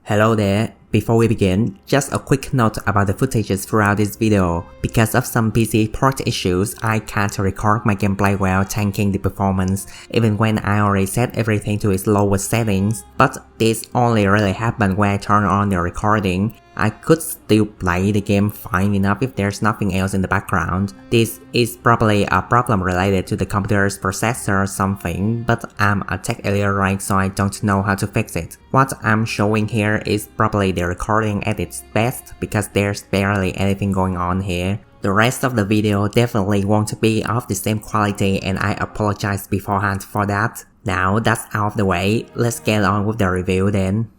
Hello there, before we begin, just a quick note about the footages throughout this video. Because of some PC port issues, I can't record my gameplay while tanking the performance, even when I already set everything to its lowest settings. But this only really happened when I turn on the recording. I could still play the game fine enough if there's nothing else in the background. This is probably a problem related to the computer's processor or something, but I'm a tech illiterate so I don't know how to fix it. What I'm showing here is probably the recording at its best because there's barely anything going on here. The rest of the video definitely won't be of the same quality and I apologize beforehand for that. Now that's out of the way, let's get on with the review then.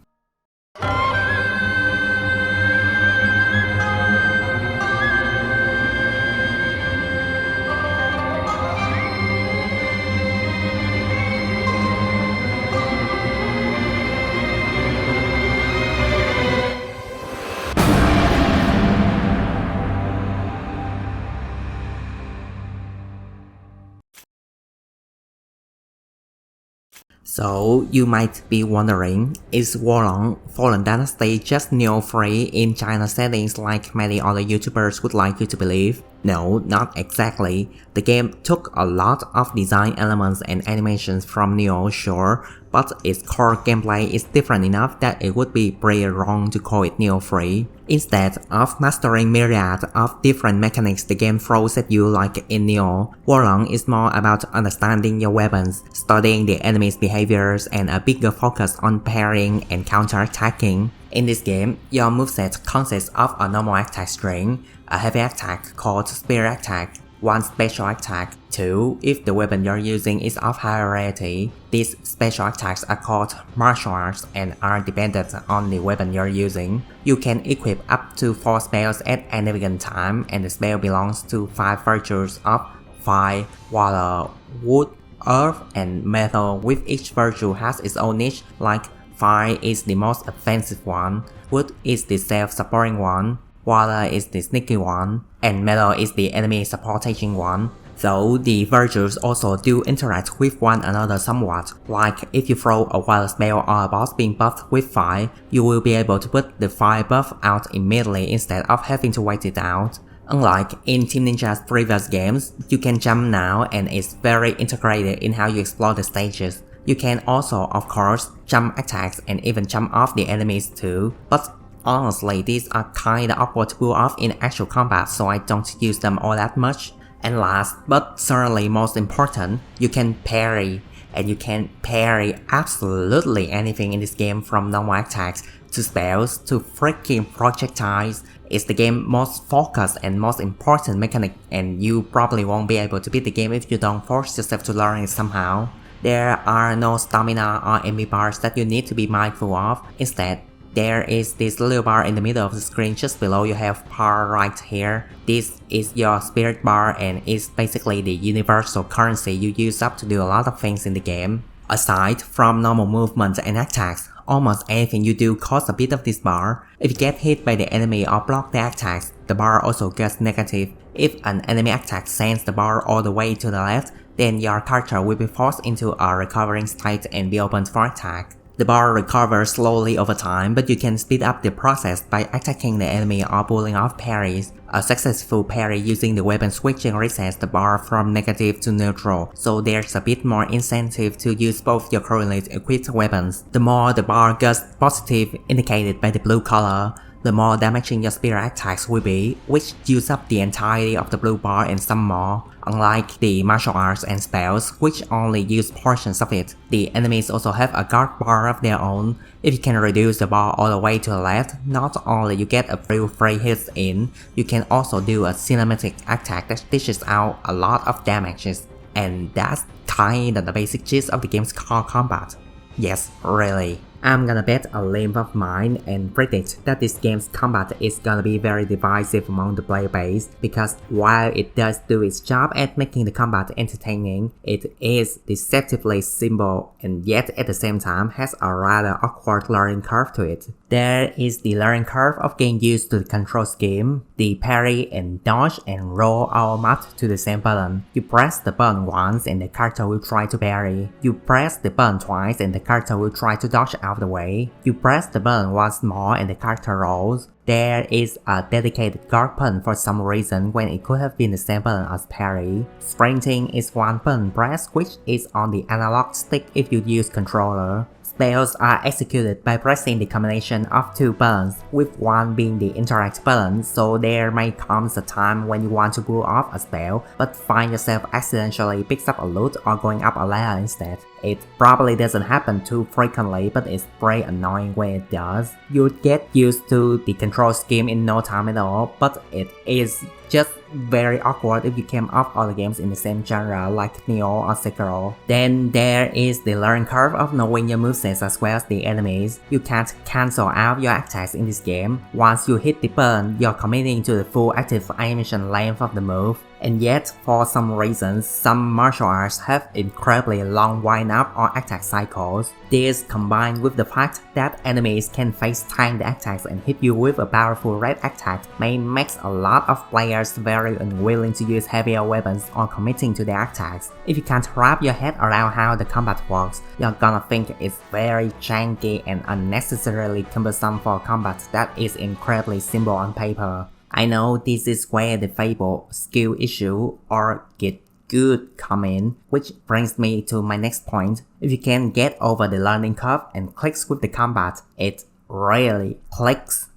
So, you might be wondering, is Warlong Fallen Dynasty just Nioh free in China settings like many other YouTubers would like you to believe? No, not exactly. The game took a lot of design elements and animations from Nioh, sure, but its core gameplay is different enough that it would be pretty wrong to call it Nioh free. Instead of mastering myriad of different mechanics the game throws at you like in Nioh, Warlong is more about understanding your weapons, studying the enemy's behaviors, and a bigger focus on parrying and counter-attacking. In this game, your moveset consists of a normal attack string, a heavy attack called spear attack, one special attack, 2 if the weapon you're using is of higher rarity. These special attacks are called martial arts and are dependent on the weapon you're using. You can equip up to 4 spells at any given time and the spell belongs to 5 virtues of fire, water, wood, earth, and metal, with each virtue has its own niche, like fire is the most offensive one, wood is the self-supporting one, water is the sneaky one, and metal is the enemy supporting one. Though the virtues also do interact with one another somewhat, like if you throw a water spell or a boss being buffed with fire, you will be able to put the fire buff out immediately instead of having to wait it out. Unlike in Team Ninja's previous games, you can jump now and it's very integrated in how you explore the stages. You can also, of course, jump attacks and even jump off the enemies too, but honestly these are kinda awkward to pull off in actual combat so I don't use them all that much. And last, but certainly most important, you can parry. And you can parry absolutely anything in this game from normal attacks to spells to freaking projectiles. It's the game's most focused and most important mechanic and you probably won't be able to beat the game if you don't force yourself to learn it somehow. There are no stamina or MP bars that you need to be mindful of. Instead, there is this little bar in the middle of the screen just below your health bar right here. This is your spirit bar and it's basically the universal currency you use up to do a lot of things in the game. Aside from normal movement and attacks, almost anything you do costs a bit of this bar. If you get hit by the enemy or block the attacks, the bar also gets negative. If an enemy attack sends the bar all the way to the left, then your character will be forced into a recovering state and be opened for attack. The bar recovers slowly over time, but you can speed up the process by attacking the enemy or pulling off parries. A successful parry using the weapon switching resets the bar from negative to neutral, so there's a bit more incentive to use both your currently equipped weapons. The more the bar gets positive, indicated by the blue color, the more damaging your spear attacks will be, which use up the entirety of the blue bar and some more. Unlike the martial arts and spells, which only use portions of it, the enemies also have a guard bar of their own. If you can reduce the bar all the way to the left, not only you get a few free hits in, you can also do a cinematic attack that dishes out a lot of damages. And that's kinda the basic gist of the game's core combat. Yes, really. I'm gonna bet a limb of mine and predict that this game's combat is gonna be very divisive among the player base, because while it does do its job at making the combat entertaining, it is deceptively simple and yet at the same time has a rather awkward learning curve to it. There is the learning curve of getting used to the control scheme, The parry and dodge and roll are mapped to the same button. You press the button once and the character will try to parry. You press the button twice and the character will try to dodge out of the way. You press the button once more and the character rolls. There is a dedicated guard button for some reason when it could have been the same button as parry. Sprinting is one button press which is on the analog stick if you use controller. Spells are executed by pressing the combination of two buttons, with one being the interact button, so there may come a time when you want to pull off a spell, but find yourself accidentally picks up a loot or going up a ladder instead. It probably doesn't happen too frequently, but it's pretty annoying when it does. You'd get used to the control scheme in no time at all, but it is just very awkward if you came off other games in the same genre like Nioh or Sekiro. Then there is the learning curve of knowing your movesets as well as the enemies. You can't cancel out your attacks in this game. Once you hit the button, you're committing to the full active animation length of the move. And yet, for some reasons, some martial arts have incredibly long wind-up or attack cycles. This, combined with the fact that enemies can face-tank the attacks and hit you with a powerful red attack, may make a lot of players very unwilling to use heavier weapons or committing to their attacks. If you can't wrap your head around how the combat works, you're gonna think it's very janky and unnecessarily cumbersome for combat that is incredibly simple on paper. I know this is where the fabled skill issue or get good come in, which brings me to my next point. If you can get over the learning curve and clicks with the combat, it really clicks.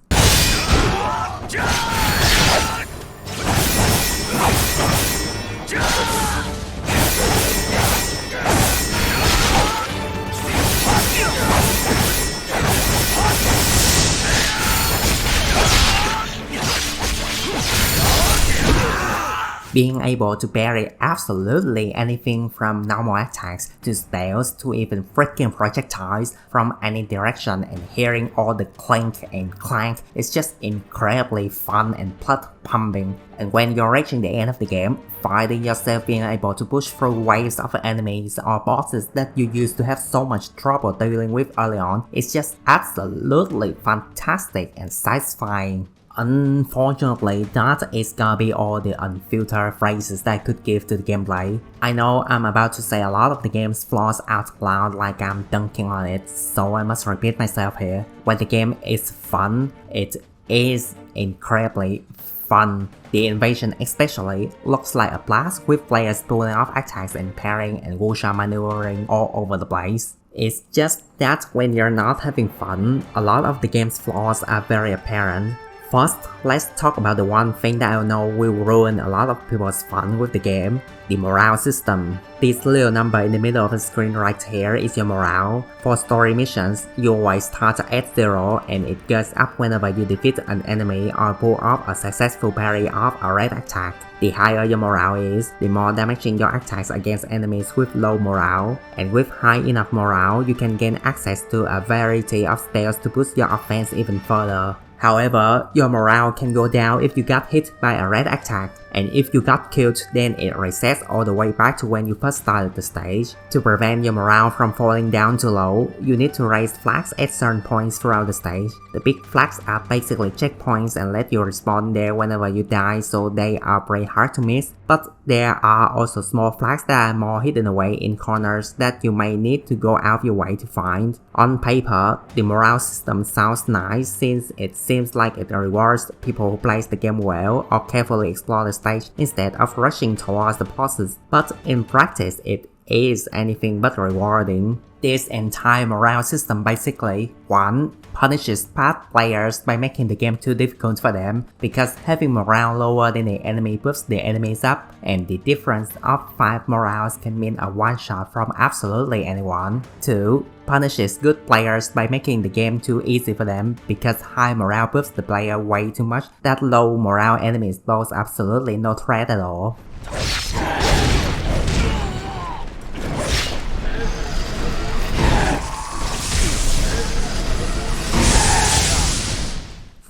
Being able to parry absolutely anything from normal attacks to spells to even freaking projectiles from any direction and hearing all the clink and clank is just incredibly fun and plot pumping. And when you're reaching the end of the game, finding yourself being able to push through waves of enemies or bosses that you used to have so much trouble dealing with early on is just absolutely fantastic and satisfying. Unfortunately, that is gonna be all the unfiltered phrases that I could give to the gameplay. I know I'm about to say a lot of the game's flaws out loud like I'm dunking on it, so I must repeat myself here. When the game is fun, it is incredibly fun. The invasion especially looks like a blast with players pulling off attacks and parrying and wuxia maneuvering all over the place. It's just that when you're not having fun, a lot of the game's flaws are very apparent. First, let's talk about the one thing that I know will ruin a lot of people's fun with the game, the morale system. This little number in the middle of the screen right here is your morale. For story missions, you always start at 0 and it goes up whenever you defeat an enemy or pull off a successful parry of a red attack. The higher your morale is, the more damaging your attacks against enemies with low morale. And with high enough morale, you can gain access to a variety of spells to boost your offense even further. However, your morale can go down if you got hit by a red attack, and if you got killed then it resets all the way back to when you first started the stage. To prevent your morale from falling down too low, you need to raise flags at certain points throughout the stage. The big flags are basically checkpoints and let you respawn there whenever you die, so they are pretty hard to miss. But there are also small flags that are more hidden away in corners that you may need to go out of your way to find. On paper, the morale system sounds nice since it seems like it rewards people who play the game well or carefully explore the stage instead of rushing towards the bosses, but in practice it is anything but rewarding. This entire morale system basically 1. Punishes bad players by making the game too difficult for them, because having morale lower than the enemy boosts the enemies up, and the difference of 5 morales can mean a one-shot from absolutely anyone. 2. Punishes good players by making the game too easy for them, because high morale boosts the player way too much that low morale enemies pose absolutely no threat at all.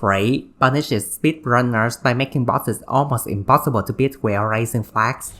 3. Punishes speedrunners by making bosses almost impossible to beat while raising flags.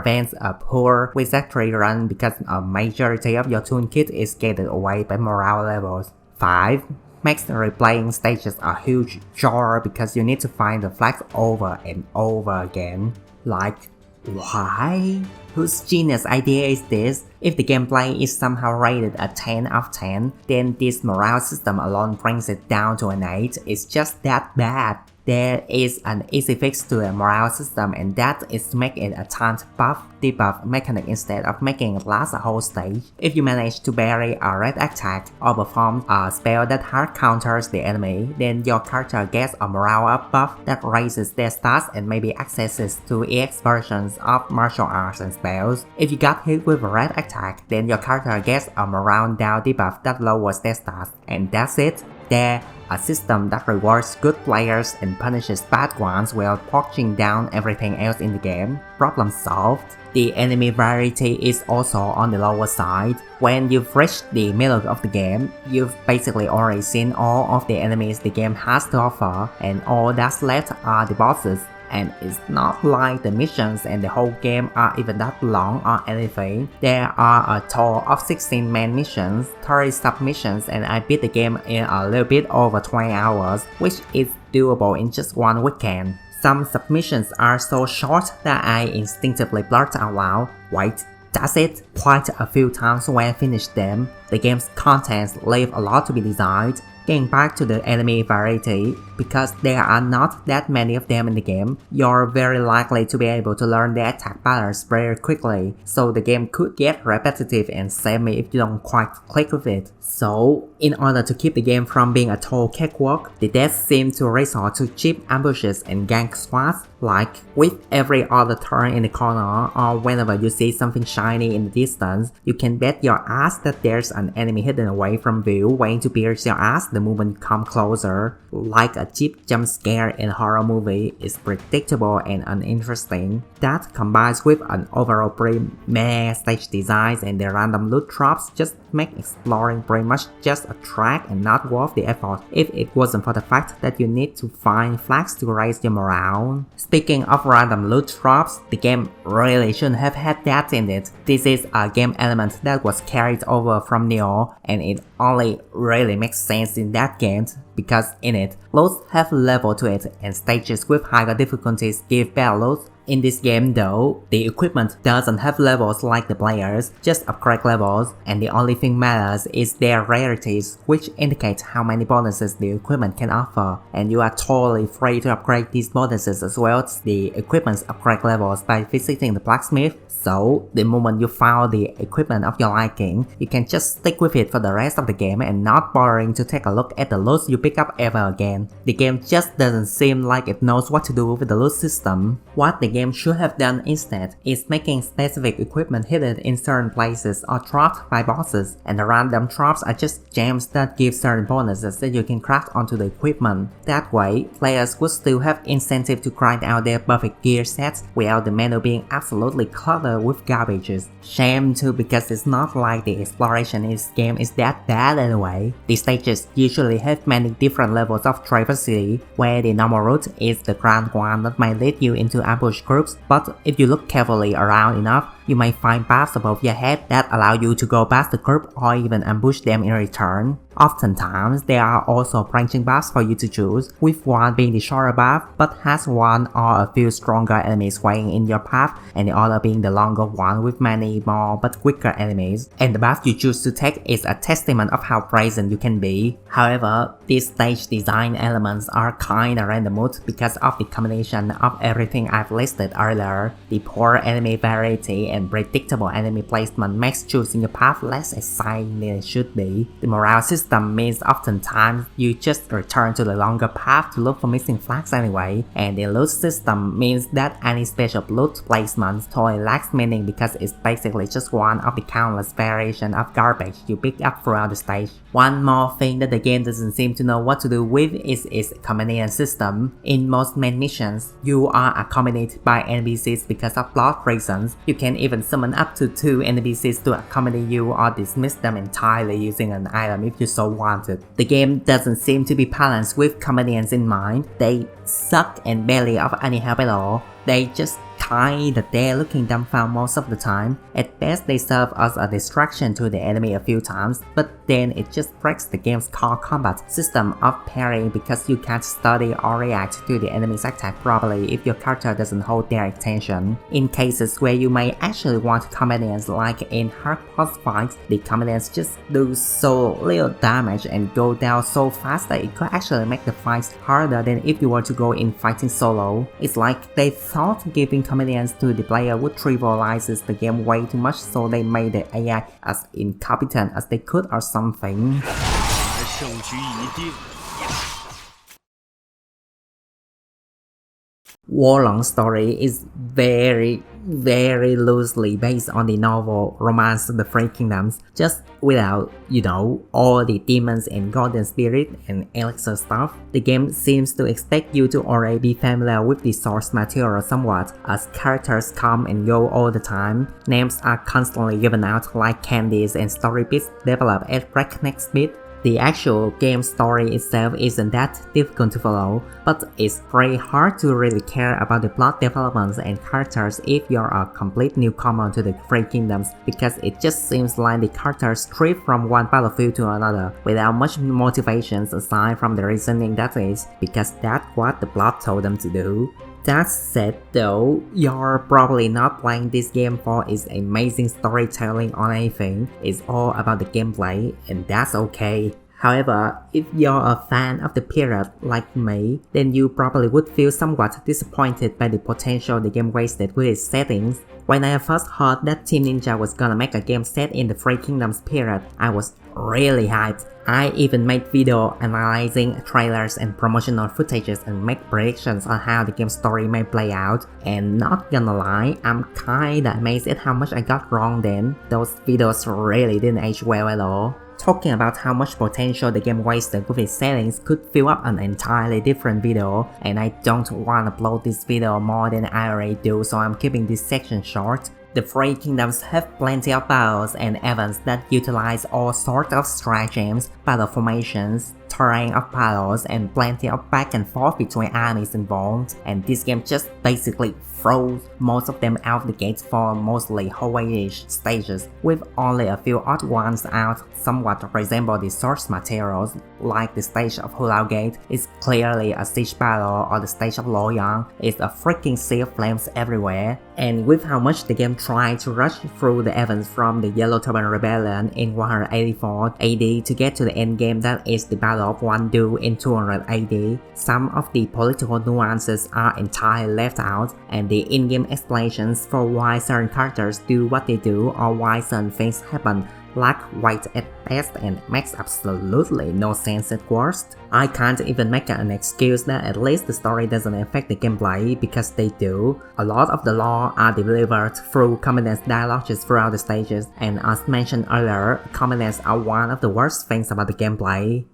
prevents a poor victory run because a majority of your toolkit is gated away by morale levels. 5. Makes replaying stages a huge chore because you need to find the flags over and over again. Like, why? Whose genius idea is this? If the gameplay is somehow rated a 10 out of 10, then this morale system alone brings it down to an 8. It's just that bad. There is an easy fix to the morale system, and that is to make it a timed buff-debuff mechanic instead of making it last a whole stage. If you manage to bury a red attack or perform a spell that hard counters the enemy, then your character gets a morale up buff that raises their stats and maybe accesses to EX versions of martial arts and spells. If you got hit with a red attack, then your character gets a morale down debuff that lowers their stats, and that's it. They're a system that rewards good players and punishes bad ones while poaching down everything else in the game. Problem solved. The enemy variety is also on the lower side. When you've reached the middle of the game, you've basically already seen all of the enemies the game has to offer, and all that's left are the bosses. And it's not like the missions and the whole game are even that long or anything. There are a total of 16 main missions, 30 sub-missions, and I beat the game in a little bit over 20 hours, which is doable in just one weekend. Some submissions are so short that I instinctively blurt out loud, "Wait, that's it?" quite a few times when I finished them. The game's contents leave a lot to be desired. Getting back to the enemy variety, because there are not that many of them in the game, you're very likely to be able to learn the attack patterns very quickly, so the game could get repetitive and save-me if you don't quite click with it. So, in order to keep the game from being a total cakewalk, the devs seem to resort to cheap ambushes and gank squads, like with every other turn in the corner or whenever you see something shiny in the distance, you can bet your ass that there's an enemy hidden away from view waiting to pierce your ass the moment you come closer. Like a cheap jump scare in a horror movie, is predictable and uninteresting. That combines with an overall pretty meh stage design and the random loot drops just make exploring pretty much just a track and not worth the effort if it wasn't for the fact that you need to find flags to raise your morale. Speaking of random loot drops, the game really shouldn't have had that in it. This is a game element that was carried over from Nioh, and it only really makes sense in that game because in it, loots have level to it and stages with higher difficulties give better loot. In this game though, the equipment doesn't have levels like the players, just upgrade levels, and the only thing matters is their rarities, which indicates how many bonuses the equipment can offer, and you are totally free to upgrade these bonuses as well as the equipment's upgrade levels by visiting the blacksmith. So, the moment you found the equipment of your liking, you can just stick with it for the rest of the game and not bothering to take a look at the loot you pick up ever again. The game just doesn't seem like it knows what to do with the loot system. What the game should have done instead is making specific equipment hidden in certain places or dropped by bosses, and the random drops are just gems that give certain bonuses that you can craft onto the equipment. That way, players would still have incentive to grind out their perfect gear sets without the menu being absolutely cluttered with garbages. Shame too, because it's not like the exploration in this game is that bad anyway. The stages usually have many different levels of diversity, where the normal route is the grand one that might lead you into ambush groups, but if you look carefully around enough, you might find paths above your head that allow you to go past the group or even ambush them in return. Oftentimes, there are also branching paths for you to choose, with one being the shorter path but has one or a few stronger enemies waiting in your path, and the other being the longer one with many more but quicker enemies. And the path you choose to take is a testament of how brazen you can be. However, these stage design elements are kinda random because of the combination of everything I've listed earlier. The poor enemy variety and predictable enemy placement makes choosing your path less exciting than it should be. The morale system means oftentimes you just return to the longer path to look for missing flags anyway, and the loot system means that any special loot placement totally lacks meaning because it's basically just one of the countless variations of garbage you pick up throughout the stage. One more thing that the game doesn't seem to know what to do with is its combination system. In most main missions, you are accompanied by NPCs because of plot reasons. You can even summon up to 2 NPCs to accompany you or dismiss them entirely using an item if you so wanted. The game doesn't seem to be balanced with companions in mind. They suck and barely of any help at all. They just kinda dead looking dumbfound most of the time. At best they serve as a distraction to the enemy a few times, but then it just breaks the game's core combat system of parrying because you can't study or react to the enemy's attack properly if your character doesn't hold their attention. In cases where you may actually want comedians like in hard boss fights, the comedians just do so little damage and go down so fast that it could actually make the fights harder than if you were to go in fighting solo. It's like they thought giving comedians to the player would trivializes the game way too much, so they made the AI as incompetent as they could or something. Warlong's story is very loosely based on the novel Romance of the Three Kingdoms, just without, all the demons and golden spirit and elixir stuff. The game seems to expect you to already be familiar with the source material somewhat, as characters come and go all the time. Names are constantly given out like candies and story bits develop at breakneck speed. The actual game story itself isn't that difficult to follow, but it's very hard to really care about the plot developments and characters if you're a complete newcomer to the Three Kingdoms, because it just seems like the characters drift from one battlefield to another without much motivations aside from the reasoning that is, because that's what the plot told them to do. That said though, you're probably not playing this game for its amazing storytelling or anything. It's all about the gameplay, and that's okay. However, if you're a fan of the period like me, then you probably would feel somewhat disappointed by the potential the game wasted with its settings. When I first heard that Team Ninja was gonna make a game set in the Three Kingdoms period, I was really hyped. I even made video analyzing trailers and promotional footages and make predictions on how the game story may play out, and not gonna lie, I'm kinda amazed at how much I got wrong then. Those videos really didn't age well at all. Talking about how much potential the game wasted with its settings could fill up an entirely different video, and I don't want to upload this video more than I already do, so I'm keeping this section short. The Three Kingdoms have plenty of battles and events that utilize all sorts of stratagems, battle formations, terrain of battles, and plenty of back and forth between armies involved, and this game just basically throws most of them out the gate for mostly hallway-ish stages, with only a few odd ones out somewhat resemble the source materials, like the stage of Hulao Gate is clearly a siege battle, or the stage of Luoyang is a freaking sea of flames everywhere. And with how much the game tried to rush through the events from the Yellow Turban Rebellion in 184 AD to get to the endgame that is the Battle of Wandu in 200 AD, some of the political nuances are entirely left out, and the in-game explanations for why certain characters do what they do or why certain things happen lack weight at best and makes absolutely no sense at worst. I can't even make an excuse that at least the story doesn't affect the gameplay, because they do. A lot of the lore are delivered through commandant's dialogues throughout the stages, and as mentioned earlier, commandants are one of the worst things about the gameplay.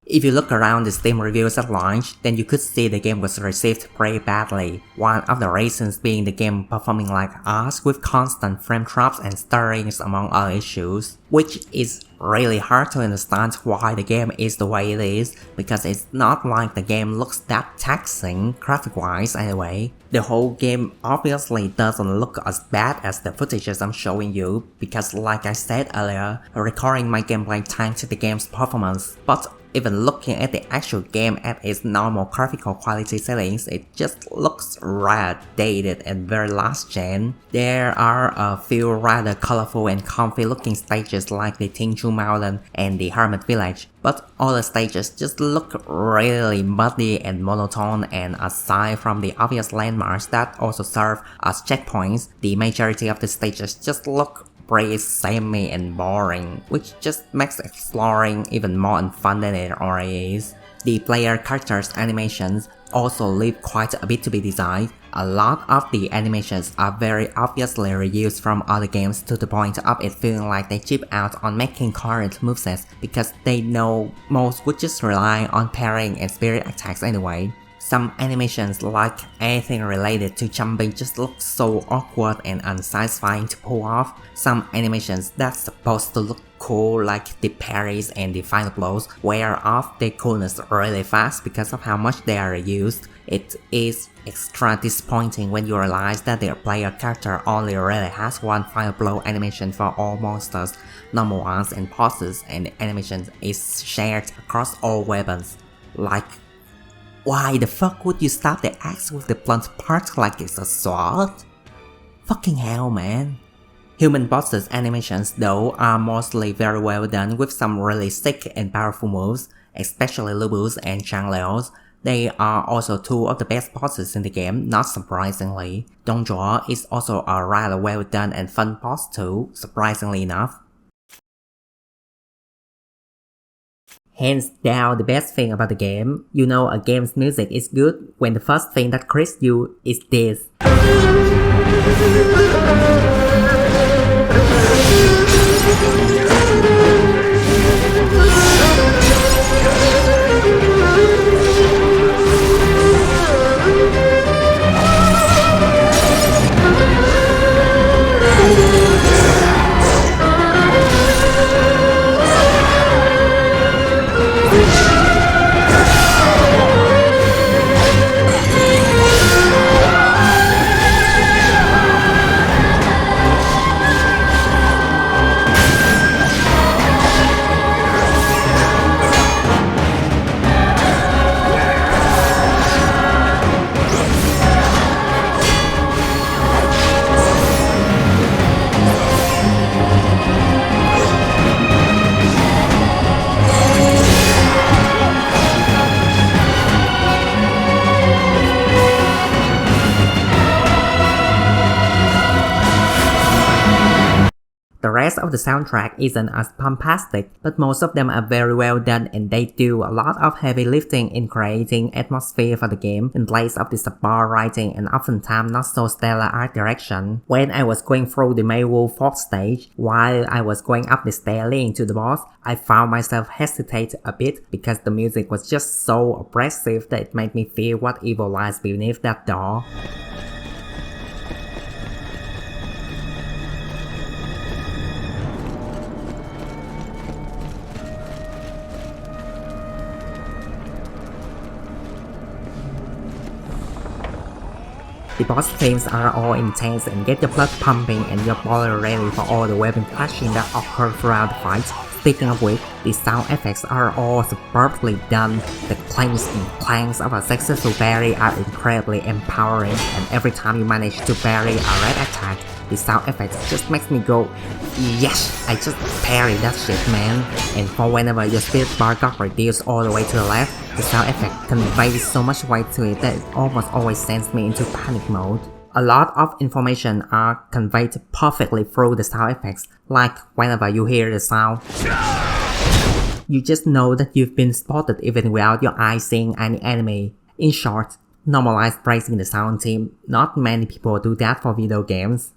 If you look around the Steam reviews at launch, then you could see the game was received pretty badly, one of the reasons being the game performing like ass with constant frame drops and stutterings among other issues, which is really hard to understand why the game is the way it is, because it's not like the game looks that taxing, graphic-wise anyway. The whole game obviously doesn't look as bad as the footages I'm showing you, because like I said earlier, recording my gameplay tanked the game's performance, but even looking at the actual game at its normal graphical quality settings, it just looks rather dated and very last gen. There are a few rather colorful and comfy looking stages like the Tingchu Mountain and the Hermit Village, but all the stages just look really muddy and monotone, and aside from the obvious landmarks that also serve as checkpoints, the majority of the stages just look pretty samey and boring, which just makes exploring even more unfun than it already is. The player characters' animations also leave quite a bit to be desired. A lot of the animations are very obviously reused from other games, to the point of it feeling like they chip out on making current movesets because they know most would just rely on parrying and spirit attacks anyway. Some animations like anything related to jumping just look so awkward and unsatisfying to pull off. Some animations that's supposed to look cool like the parries and the final blows wear off their coolness really fast because of how much they are used. It is extra disappointing when you realize that their player character only really has one final blow animation for all monsters, normal ones and bosses, and the animation is shared across all weapons. Like, why the fuck would you stab the axe with the blunt part like it's a sword? Fucking hell, man. Human bosses animations though are mostly very well done with some really sick and powerful moves, especially Lubu's and Zhang. They are also two of the best bosses in the game, not surprisingly. Dongjua is also a rather well done and fun boss too, surprisingly enough. Hands down the best thing about the game, you know a game's music is good when the first thing that greets you is this. The rest of the soundtrack isn't as bombastic, but most of them are very well done and they do a lot of heavy lifting in creating atmosphere for the game in place of the subpar writing and oftentimes not so stellar art direction. When I was going through the Maywool 4th stage, while I was going up the stair leading to the boss, I found myself hesitate a bit because the music was just so oppressive that it made me feel what evil lies beneath that door. The boss themes are all intense and get your blood pumping and your body ready for all the weapon clashing that occur throughout the fight. Speaking of which, the sound effects are all superbly done. The clanks and clangs of a successful parry are incredibly empowering, and every time you manage to parry a red attack, the sound effects just makes me go, yes, I just parried that shit, man. And for whenever your speed bar got reduced all the way to the left, the sound effect conveys so much weight to it that it almost always sends me into panic mode. A lot of information are conveyed perfectly through the sound effects, like whenever you hear the sound, you just know that you've been spotted even without your eyes seeing any enemy. In short, normalize praising the sound team. Not many people do that for video games.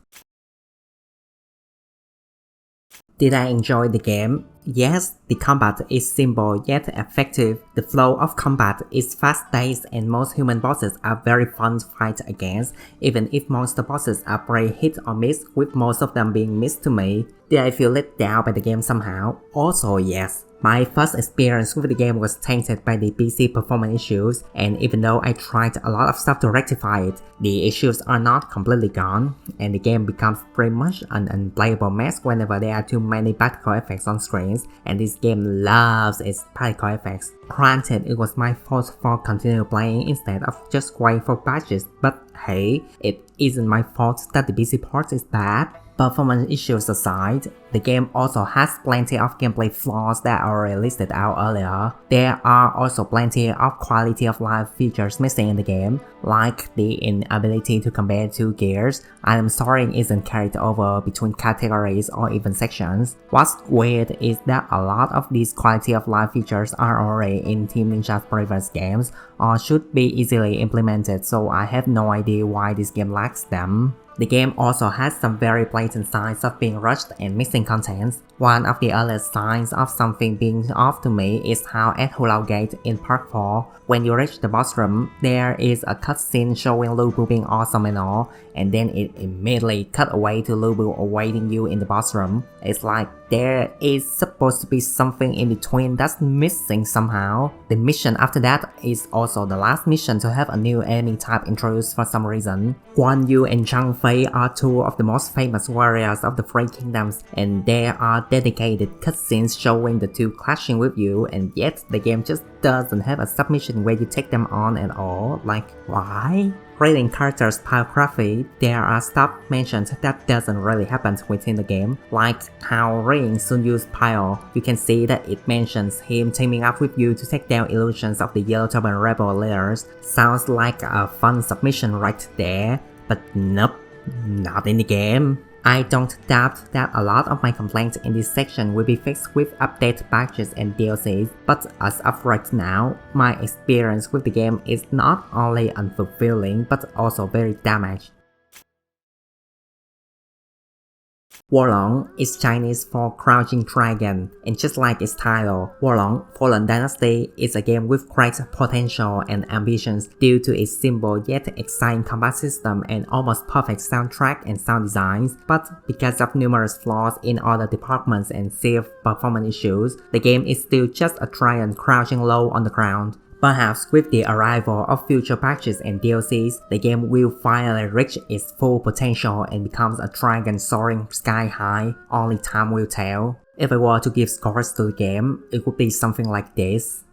Did I enjoy the game? Yes, the combat is simple yet effective. The flow of combat is fast-paced and most human bosses are very fun to fight against, even if monster bosses are pretty hit or miss, with most of them being missed to me. Did I feel let down by the game somehow? Also yes. My first experience with the game was tainted by the PC performance issues, and even though I tried a lot of stuff to rectify it, the issues are not completely gone, and the game becomes pretty much an unplayable mess whenever there are too many particle effects on screens, and this game loves its particle effects. Granted, it was my fault for continuing playing instead of just waiting for patches, but hey, it isn't my fault that the PC port is bad. Performance issues aside, the game also has plenty of gameplay flaws that are already listed out earlier. There are also plenty of quality of life features missing in the game, like the inability to compare two gears, item sorting isn't carried over between categories or even sections. What's weird is that a lot of these quality of life features are already in Team Ninja's previous games, or should be easily implemented, so I have no idea why this game lacks them. The game also has some very blatant signs of being rushed and missing content. One of the earliest signs of something being off to me is how at Hulao Gate in Part 4, when you reach the boss room, there is a cutscene showing Lu Bu being awesome and all, and then it immediately cut away to Lu Bu awaiting you in the boss room. It's like there is supposed to be something in between that's missing somehow. The mission after that is also the last mission to have a new enemy type introduced for some reason. Guan Yu and Zhang Fei are two of the most famous warriors of the Three Kingdoms, and there are dedicated cutscenes showing the two clashing with you, and yet the game just doesn't have a submission where you take them on at all. Like, why? Reading characters' biography, there are stuff mentioned that doesn't really happen within the game, like how reading Sun Yu's bio, you can see that it mentions him teaming up with you to take down illusions of the Yellow Turban rebel leaders. Sounds like a fun submission right there, but nope, not in the game. I don't doubt that a lot of my complaints in this section will be fixed with update patches and DLCs, but as of right now, my experience with the game is not only unfulfilling but also very damaged. Wolong is Chinese for Crouching Dragon, and just like its title, Wolong Fallen Dynasty is a game with great potential and ambitions due to its simple yet exciting combat system and almost perfect soundtrack and sound designs, but because of numerous flaws in other departments and severe performance issues, the game is still just a dragon crouching low on the ground. Perhaps with the arrival of future patches and DLCs, the game will finally reach its full potential and becomes a dragon soaring sky high. Only time will tell. If I were to give scores to the game, it would be something like this.